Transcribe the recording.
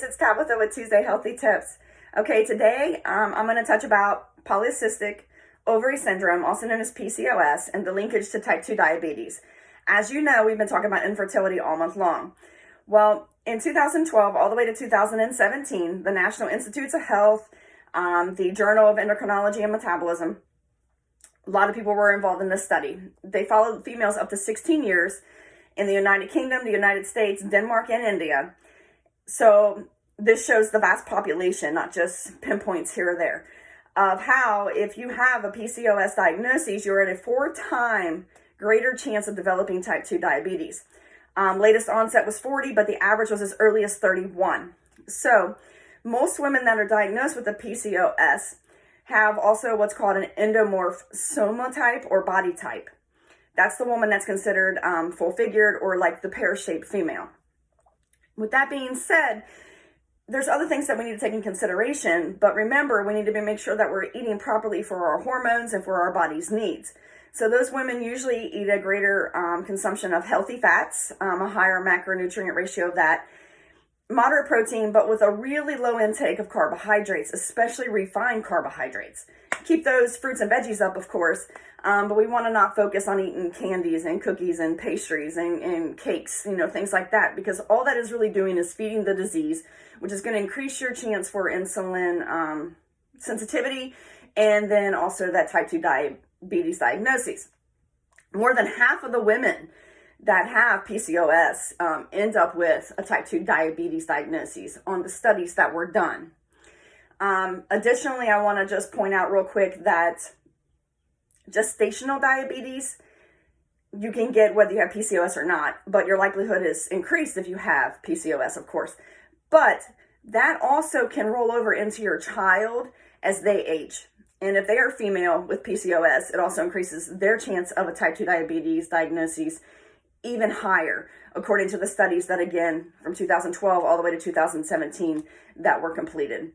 It's Tabitha with Tuesday Healthy Tips. Okay, today I'm going to touch about polycystic ovary syndrome, also known as PCOS, and the linkage to type 2 diabetes. As you know, we've been talking about infertility all month long. Well, in 2012 all the way to 2017, the National Institutes of Health, the Journal of Endocrinology and Metabolism, a lot of people were involved in this study. They followed females up to 16 years in the United Kingdom, the United States, Denmark, and India. So this shows the vast population, not just pinpoints here or there, of how if you have a PCOS diagnosis, you're at a 4-time greater chance of developing type 2 diabetes. Latest onset was 40, but the average was as early as 31. So most women that are diagnosed with a PCOS have also what's called an endomorph soma type or body type. That's the woman that's considered full-figured or like the pear-shaped female. With that being said, there's other things that we need to take in consideration, but remember, we need to make sure that we're eating properly for our hormones and for our body's needs. So those women usually eat a greater consumption of healthy fats, a higher macronutrient ratio of that, moderate protein, but with a really low intake of carbohydrates, especially refined carbohydrates. Keep those fruits and veggies up, of course, but we want to not focus on eating candies and cookies and pastries and cakes, things like that, because all that is really doing is feeding the disease, which is going to increase your chance for insulin sensitivity and then also that type 2 diabetes diagnosis. More than half of the women that have PCOS end up with a type 2 diabetes diagnosis on the studies that were done. Additionally, I want to just point out real quick that gestational diabetes, you can get whether you have PCOS or not, but your likelihood is increased if you have PCOS, of course. But that also can roll over into your child as they age. And if they are female with PCOS, it also increases their chance of a type 2 diabetes diagnosis even higher, according to the studies that, again, from 2012 all the way to 2017 that were completed.